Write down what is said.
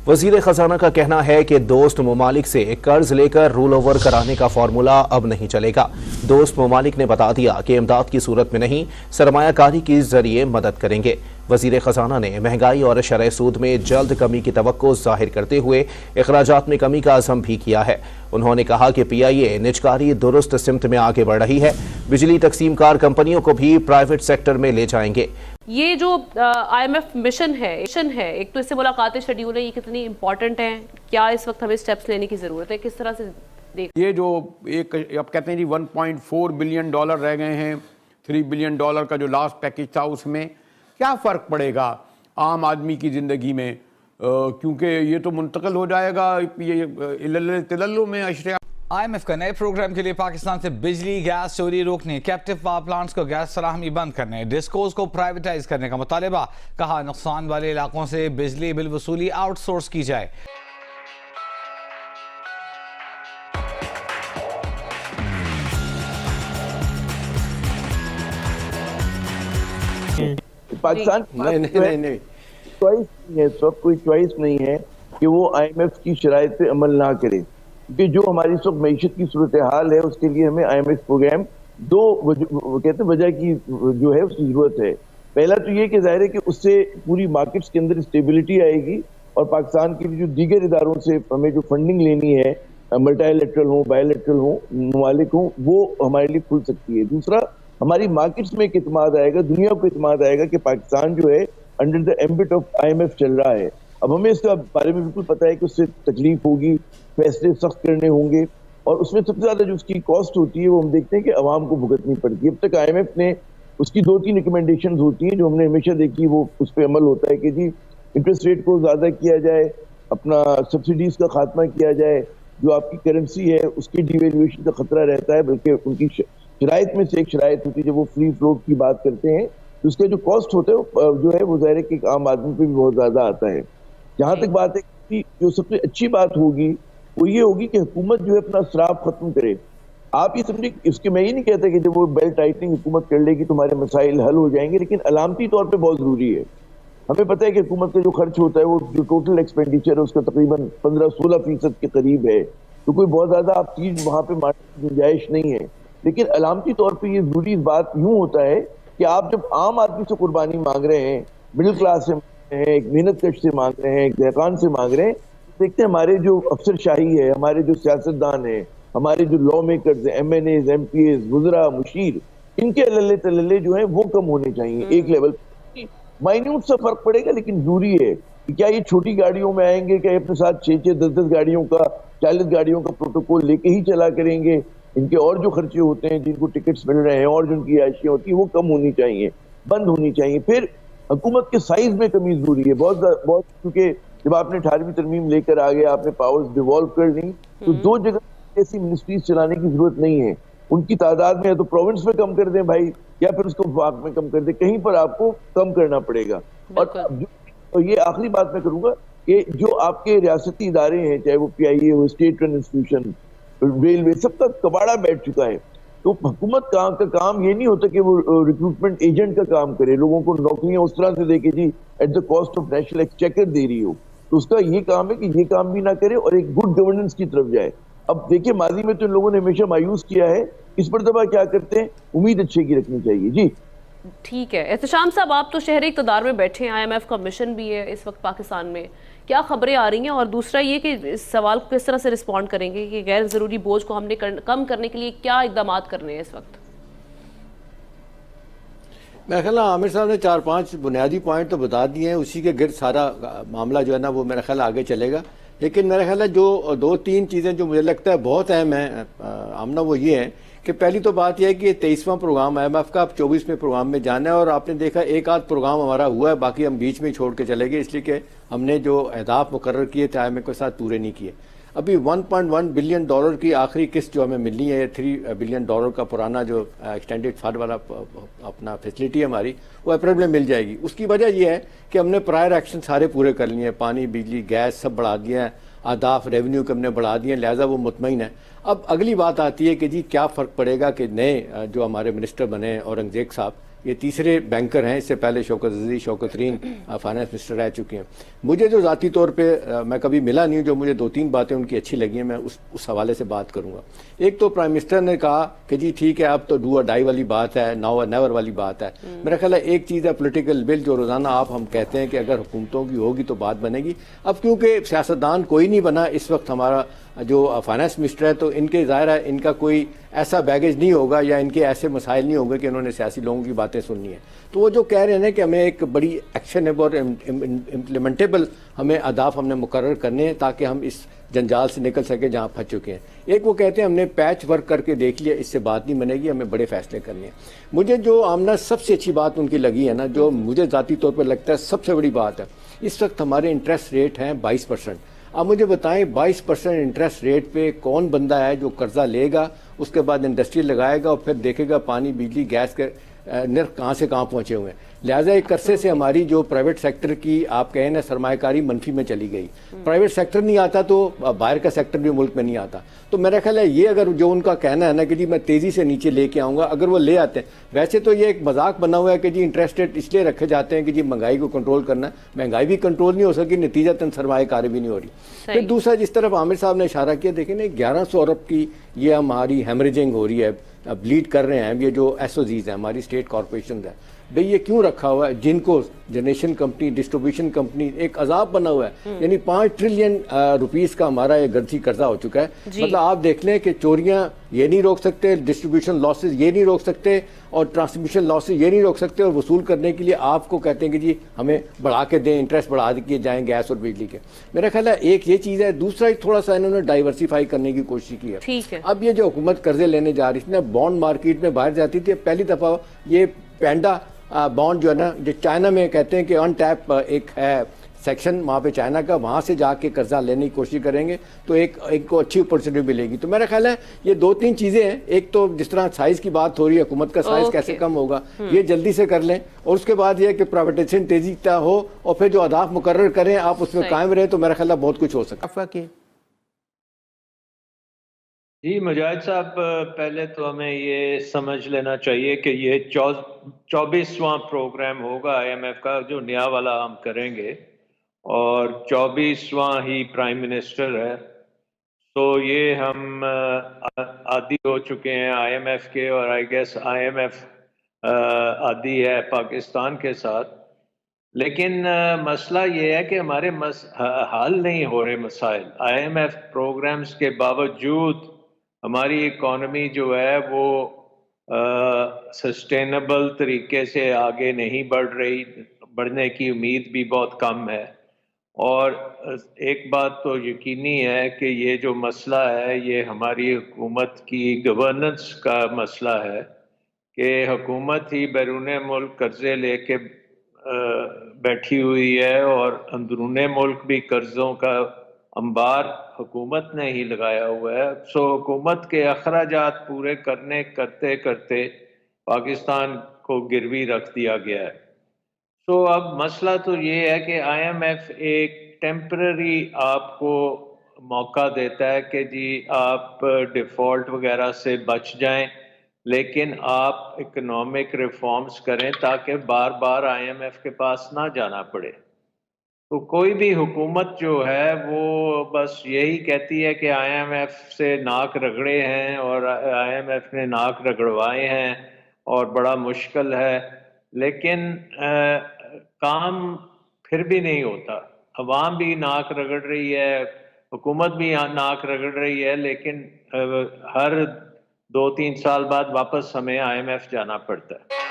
وزیر خزانہ کا کہنا ہے کہ دوست ممالک سے قرض لے کر رول اوور کرانے کا فارمولا اب نہیں چلے گا۔ دوست ممالک نے بتا دیا کہ امداد کی صورت میں نہیں، سرمایہ کاری کے ذریعے مدد کریں گے۔ وزیر خزانہ نے مہنگائی اور شرح سود میں جلد کمی کی توقع ظاہر کرتے ہوئے اخراجات میں کمی کا عزم بھی کیا ہے۔ انہوں نے کہا کہ پی آئی اے نجکاری درست سمت میں آگے بڑھ رہی ہے، بجلی تقسیم کار کمپنیوں کو بھی پرائیویٹ سیکٹر میں لے جائیں گے۔ یہ جو آئی ایم ایف مشن ہے ایک تو اس سے ملاقاتیں شیڈیول ہیں، یہ کتنی امپورٹنٹ ہیں؟ کیا اس وقت ہمیں سٹیپس لینے کی ضرورت ہے؟ کس طرح سے دیکھ یہ جو ایک اب کہتے ہیں جی 1.4 بلین ڈالر رہ گئے ہیں، 3 بلین ڈالر کا جو لاسٹ پیکیج تھا، اس میں کیا فرق پڑے گا عام آدمی کی زندگی میں؟ کیونکہ یہ تو منتقل ہو جائے گا یہ تللو میں اشیاء۔ آئی ایم ایف کا نئے پروگرام کے لیے پاکستان سے بجلی گیس چوری روکنے، کیپٹیو پاور پلانٹس کو گیس فراہمی بند کرنے، ڈسکوز کو پرائیویٹائز کرنے کا مطالبہ۔ کہا نقصان والے علاقوں سے بجلی بل وصولی آؤٹ سورس کی جائے۔ پاکستان نہیں چوائس نہیں ہے، اس وقت کوئی چوائس نہیں ہے کہ وہ آئی ایم ایف کی شرائط پہ عمل نہ کرے، کہ جو ہماری اس وقت معیشت کی صورتحال ہے اس کے لیے ہمیں آئی ایم ایف پروگرام دو کہتے وجہ کی جو ہے اس کی ضرورت ہے۔ پہلا تو یہ کہ ظاہر ہے کہ اس سے پوری مارکیٹس کے اندر اسٹیبلٹی آئے گی، اور پاکستان کے لیے جو دیگر اداروں سے ہمیں جو فنڈنگ لینی ہے، ملٹی لیٹرل ہوں، بائی لیٹرل ہوں، ممالک ہوں، وہ ہمارے لیے کھل سکتی ہے۔ دوسرا، ہماری مارکیٹس میں ایک اعتماد آئے گا، دنیا کو اعتماد آئے گا کہ پاکستان جو ہے under the ambit of I M F چل رہا ہے۔ اب ہمیں اس کا بارے میں بالکل پتہ ہے کہ اس سے تکلیف ہوگی، فیصلے سخت کرنے ہوں گے، اور اس میں سب سے زیادہ جو اس کی کاسٹ ہوتی ہے وہ ہم دیکھتے ہیں کہ عوام کو بھگتنی پڑتی ہے۔ اب تک آئی ایم ایف نے اس کی 2-3 ریکمنڈیشنز ہوتی ہیں جو ہم نے ہمیشہ دیکھی، وہ اس پہ عمل ہوتا ہے کہ جی انٹرسٹ ریٹ کو زیادہ کیا جائے، اپنا سبسڈیز کا خاتمہ کیا جائے، جو آپ کی کرنسی ہے اس کی ڈی ویلیویشن کا خطرہ رہتا ہے، بلکہ ان کی شرائط میں سے ایک شرائط ہوتی ہے جب وہ فری فلوٹ کی بات کرتے ہیں تو اس کا جو کاسٹ ہوتا ہے جو ہے وہ ظاہر ہے کہ ایک عام آدمی پہ بھی بہت زیادہ آتا ہے۔ جہاں تک بات ہے کہ جو سب سے اچھی بات ہوگی وہ یہ ہوگی کہ حکومت جو ہے اپنا اسراف ختم کرے۔ آپ یہ سمجھیں، اس کے میں یہ نہیں کہتا کہ جب وہ بیلٹ ٹائٹننگ حکومت کر لے گی تمہارے مسائل حل ہو جائیں گے، لیکن علامتی طور پہ بہت ضروری ہے۔ ہمیں پتہ ہے کہ حکومت کا جو خرچ ہوتا ہے وہ جو ٹوٹل ایکسپینڈیچر ہے اس کا تقریباً 15-16% کے قریب ہے، تو کوئی بہت زیادہ آپ چیز وہاں پہ ماننے کی گنجائش نہیں ہے۔ لیکن علامتی طور پہ یہ ضروری بات یوں ہوتا ہے کہ آپ جب عام آدمی سے قربانی مانگ رہے ہیں، مڈل کلاس سے مانگ رہے ہیں، ایک محنت کش سے مانگ رہے ہیں، ایک دہقان سے مانگ رہے ہیں، دیکھتے ہیں ہمارے جو افسر شاہی ہے، ہمارے جو سیاستدان ہیں، ہمارے جو لا میکرز ہیں، M N As, M P As, وزراء، مشیر، ان کے اللہ تللے جو ہیں وہ کم ہونے چاہیے ایک لیول۔ مائنیوٹ سا فرق پڑے گا لیکن ضروری ہے کہ کیا یہ چھوٹی گاڑیوں میں آئیں گے، کہ اپنے ساتھ 6-10 گاڑیوں کا، 40 گاڑیوں کا پروٹوکول لے کے ہی چلا کریں گے؟ ان کے اور جو خرچے ہوتے ہیں، جن کو ٹکٹس مل رہے ہیں اور جن کی عائشیاں ہوتی ہیں، وہ کم ہونی چاہیے، بند ہونی چاہیے۔ پھر حکومت کے سائز میں کمی ضروری ہے بہت، کیونکہ جب آپ نے 18ویں ترمیم لے کر آگے آپ نے پاورز ڈیوالو کر لی تو 2 جگہ ایسی منسٹریز چلانے کی ضرورت نہیں ہے۔ ان کی تعداد میں یا تو پروونس میں کم کر دیں بھائی، یا پھر اس کو وفاق میں کم کر دیں، کہیں پر آپ کو کم کرنا پڑے گا۔ اور یہ آخری بات میں کروں گا کہ جو آپ کے ریاستی ادارے ہیں، چاہے وہ پی آئی اے ہو، اسٹیٹ رن انسٹیٹیوشن، ریلوے، سب کا کباڑا بیٹھ چکا ہے۔ تو حکومت کا کام یہ نہیں ہوتا کہ وہ ریکروٹمنٹ ایجنٹ کا کام کرے، لوگوں کو نوکریاں اس طرح سے دے کے جی at the cost of national exchequer دے رہی ہو، تو اس کا یہ کام ہے کہ یہ کام بھی نہ کرے اور ایک گڈ گورننس کی طرف جائے۔ اب دیکھیں ماضی میں تو ان لوگوں نے ہمیشہ مایوس کیا ہے، اس پر دفعہ کیا کرتے ہیں، امید اچھے کی رکھنی چاہیے۔ جی ٹھیک ہے احتشام صاحب، آپ تو شہر اقتدار میں بیٹھے ہیں، آئی ایم ایف کا مشن بھی ہے اس وقت پاکستان میں، کیا خبریں آ رہی ہیں؟ اور دوسرا یہ کہ اس سوال کو کس طرح سے رسپونڈ کریں گے کہ غیر ضروری بوجھ کو ہم نے کم کرنے کے لیے کیا اقدامات کرنے ہیں اس وقت؟ میرا خیال ہے عامر صاحب نے 4-5 بنیادی پوائنٹ تو بتا دیے ہیں، اسی کے گرد سارا معاملہ جو ہے نا وہ میرا خیال آگے چلے گا۔ لیکن میرا خیال ہے جو 2-3 چیزیں جو مجھے لگتا ہے بہت اہم ہیں آمنہ، وہ یہ ہیں کہ پہلی تو بات یہ ہے کہ یہ 23واں پروگرام آئی ایم ایف کا اب 24ویں پروگرام میں جانا ہے، اور آپ نے دیکھا ایک آدھ پروگرام ہمارا ہوا ہے، باقی ہم بیچ میں چھوڑ کے چلے گئے، اس لیے کہ ہم نے جو اہداف مقرر کیے تھے آئی ایم ایف کے ساتھ پورے نہیں کیے۔ ابھی 1.1 بلین ڈالر کی آخری قسط جو ہمیں ملنی ہے، 3 بلین ڈالر کا پرانا جو ایکسٹینڈڈ فنڈ والا اپنا فیسلٹی ہے ہماری، وہ اپریل میں مل جائے گی۔ اس کی وجہ یہ ہے کہ ہم نے پرائر ایکشن سارے پورے کر لیے ہیں، پانی، بجلی، گیس سب بڑھا دیا ہے، اہداف ریونیو کے ہم نے بڑھا دیے ہیں، لہٰذا وہ مطمئن ہے۔ اب اگلی بات آتی ہے کہ جی کیا فرق پڑے گا کہ نئے جو ہمارے منسٹر بنے ہیں اورنگزیب صاحب، یہ تیسرے بینکر ہیں، اس سے پہلے شوکت عزیز شوکت ترین فائنانس منسٹر رہ چکے ہیں۔ مجھے جو ذاتی طور پہ میں کبھی ملا نہیں ہوں، جو مجھے 2-3 باتیں ان کی اچھی لگی ہیں، میں اس حوالے سے بات کروں گا۔ ایک تو پرائم منسٹر نے کہا کہ جی ٹھیک ہے اب تو ڈو اور ڈائی والی بات ہے، ناؤ اور نیور والی بات ہے۔ میرا خیال ہے ایک چیز ہے پولیٹیکل ول، جو روزانہ ہم کہتے ہیں کہ اگر حکومتوں کی ہوگی تو بات بنے گی۔ اب کیونکہ سیاستدان کوئی نہیں بنا اس وقت، ہمارا جو فائنانس منسٹر ہے، تو ان کے ظاہر ہے ان کا کوئی ایسا بیگیج نہیں ہوگا یا ان کے ایسے مسائل نہیں ہوں گے کہ انہوں نے سیاسی لوگوں کی باتیں سننی ہیں۔ تو وہ جو کہہ رہے ہیں کہ ہمیں ایک بڑی ایکشنیبل اور امپلیمنٹیبل ہمیں اہداف ہم نے مقرر کرنے ہیں تاکہ ہم اس جنجال سے نکل سکیں جہاں پھنس چکے ہیں۔ ایک وہ کہتے ہیں ہم نے پیچ ورک کر کے دیکھ لیا، اس سے بات نہیں بنے گی، ہمیں بڑے فیصلے کرنے ہیں۔ مجھے جو آمنہ سب سے اچھی بات ان کی لگی ہے نا، جو مجھے ذاتی طور پر لگتا ہے سب سے بڑی بات ہے، اس وقت ہمارے انٹرسٹ ریٹ ہیں 22%۔ اب مجھے بتائیں 22% انٹرسٹ ریٹ پہ کون بندہ ہے جو قرضہ لے گا، اس کے بعد انڈسٹری لگائے گا اور پھر دیکھے گا پانی بجلی گیس کے نرخ کہاں سے کہاں پہنچے ہوئے ہیں۔ لہٰذا ایک عرصے سے ہماری جو پرائیویٹ سیکٹر کی آپ کہیں نا سرمایہ کاری منفی میں چلی گئی، پرائیویٹ سیکٹر نہیں آتا تو باہر کا سیکٹر بھی ملک میں نہیں آتا۔ تو میرا خیال ہے یہ اگر جو ان کا کہنا ہے نا کہ جی میں تیزی سے نیچے لے کے آؤں گا، اگر وہ لے آتے ہیں، ویسے تو یہ ایک مذاق بنا ہوا ہے کہ جی انٹرسٹ ریٹ اس لیے رکھے جاتے ہیں کہ جی مہنگائی کو کنٹرول کرنا ہے، مہنگائی بھی کنٹرول نہیں ہو سکی، نتیجتاً سرمایہ کاری بھی نہیں ہو رہی۔ پھر دوسرا جس طرف عامر صاحب نے اشارہ کیا، دیکھیں نا 1100 ارب کی یہ ہماری ہیمریجنگ ہو رہی ہے، بلیڈ کر رہے ہیں یہ جو ایس او زیز ہیں ہماری اسٹیٹ کارپوریشنز ہیں، بھئی یہ کیوں رکھا ہوا ہے؟ جن کو جنریشن کمپنی، ڈسٹریبیوشن کمپنی ایک عذاب بنا ہوا ہے، یعنی 5 ٹریلین روپیز کا ہمارا یہ گرچی قرضہ ہو چکا ہے۔ مطلب آپ دیکھ لیں کہ چوریاں یہ نہیں روک سکتے، ڈسٹریبیوشن لاسز یہ نہیں روک سکتے، اور ٹرانسمیشن لاسز یہ نہیں روک سکتے، اور وصول کرنے کے لیے آپ کو کہتے ہیں کہ جی ہمیں بڑھا کے دیں، انٹرسٹ بڑھا دیے جائیں گیس اور بجلی کے۔ میرا خیال ہے ایک یہ چیز ہے۔ دوسرا تھوڑا سا انہوں نے ڈائیورسیفائی کرنے کی کوشش کی ہے۔ اب یہ جو حکومت قرضے لینے جا رہی تھی نا، بانڈ مارکیٹ میں باہر جاتی تھی، پہلی دفعہ یہ پینڈا بانڈ جو ہے نا، جو چائنا میں کہتے ہیں کہ ان ٹیپ ایک ہے سیکشن وہاں پہ چائنا کا، وہاں سے جا کے قرضہ لینے کی کوشش کریں گے تو ایک کو اچھی اپرچونٹی ملے گی۔ تو میرا خیال ہے یہ 2-3 چیزیں ہیں۔ ایک تو جس طرح سائز کی بات ہو رہی ہے، حکومت کا سائز کیسے کم ہوگا، یہ جلدی سے کر لیں، اور اس کے بعد یہ کہ پرائیویٹائزیشن تیزی سے ہو، اور پھر جو اہداف مقرر کریں آپ اس میں قائم رہیں، تو میرا خیال ہے بہت کچھ ہو سکتا ہے۔ جی مجاہد صاحب، پہلے تو ہمیں یہ سمجھ لینا چاہیے کہ یہ 24واں پروگرام ہوگا آئی ایم ایف کا جو نیا والا ہم کریں گے، اور 24واں ہی پرائم منسٹر ہے۔ تو یہ ہم عادی ہو چکے ہیں آئی ایم ایف کے، اور I guess I M F عادی ہے پاکستان کے ساتھ۔ لیکن مسئلہ یہ ہے کہ ہمارے حل نہیں ہو رہے مسائل۔ آئی ایم ایف پروگرامز کے باوجود ہماری اکانومی جو ہے وہ سسٹینیبل طریقے سے آگے نہیں بڑھ رہی، بڑھنے کی امید بھی بہت کم ہے۔ اور ایک بات تو یقینی ہے کہ یہ جو مسئلہ ہے یہ ہماری حکومت کی گورننس کا مسئلہ ہے، کہ حکومت ہی بیرون ملک قرضے لے کے بیٹھی ہوئی ہے، اور اندرون ملک بھی قرضوں کا انبار حکومت نے ہی لگایا ہوا ہے۔ سو حکومت کے اخراجات پورے کرتے کرتے پاکستان کو گروی رکھ دیا گیا ہے۔ سو اب مسئلہ تو یہ ہے کہ آئی ایم ایف ایک ٹیمپرری آپ کو موقع دیتا ہے کہ جی آپ ڈیفالٹ وغیرہ سے بچ جائیں، لیکن آپ اکنامک ریفارمز کریں تاکہ بار بار آئی ایم ایف کے پاس نہ جانا پڑے۔ تو کوئی بھی حکومت جو ہے وہ بس یہی کہتی ہے کہ آئی ایم ایف سے ناک رگڑے ہیں، اور آئی ایم ایف نے ناک رگڑوائے ہیں اور بڑا مشکل ہے، لیکن کام پھر بھی نہیں ہوتا۔ عوام بھی ناک رگڑ رہی ہے، حکومت بھی ناک رگڑ رہی ہے، لیکن ہر 2-3 سال بعد واپس ہمیں آئی ایم ایف جانا پڑتا ہے۔